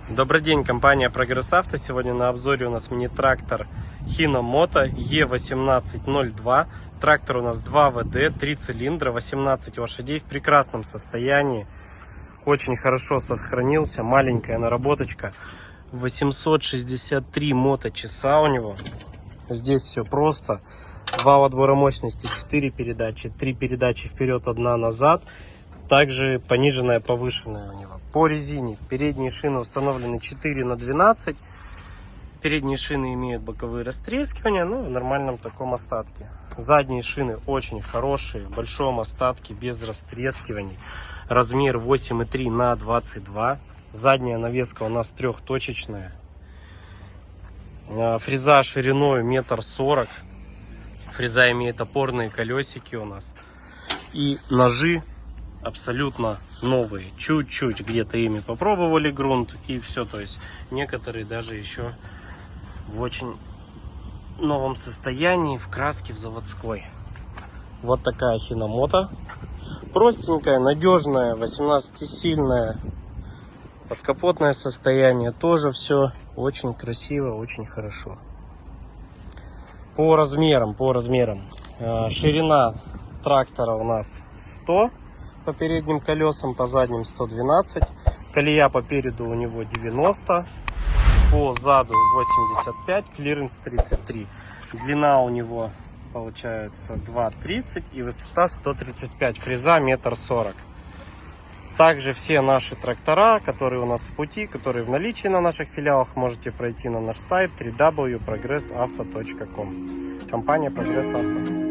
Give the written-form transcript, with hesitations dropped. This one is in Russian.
Добрый день, компания Прогресс Авто. Сегодня на обзоре у нас мини-трактор Hino Moto E1802. Трактор у нас 2 ВД, 3 цилиндра, 18 лошадей, в прекрасном состоянии. Очень хорошо сохранился, маленькая наработочка. 863 моточаса у него. Здесь все просто. Вал отбора мощности 4 передачи, 3 передачи вперед, 1 назад. Также пониженная, повышенная у него. По резине передние шины установлены 4 на 12. Передние шины имеют боковые растрескивания, в нормальном таком остатке. Задние шины очень хорошие, в большом остатке, без растрескиваний. Размер 8,3 на 22. Задняя навеска у нас трехточечная. Фреза шириной 1,40 м. Фреза имеет опорные колесики у нас. И ножи абсолютно новые. Чуть-чуть где-то ими попробовали грунт и все. То есть некоторые даже еще в очень новом состоянии, в краске, в заводской. Вот такая Hino Moto. Простенькая, надежная, 18-сильная. Подкапотное состояние тоже все очень красиво, очень хорошо. По размерам. Ширина трактора у нас 100 по передним колесам, по задним 112. Колея по переду у него 90, по заду 85, клиренс 33. Длина у него получается 2,30 и высота 135. Фреза 1,40 м. Также все наши трактора, которые у нас в пути, которые в наличии на наших филиалах, можете пройти на наш сайт www.progressauto.com. Компания Прогресс Авто.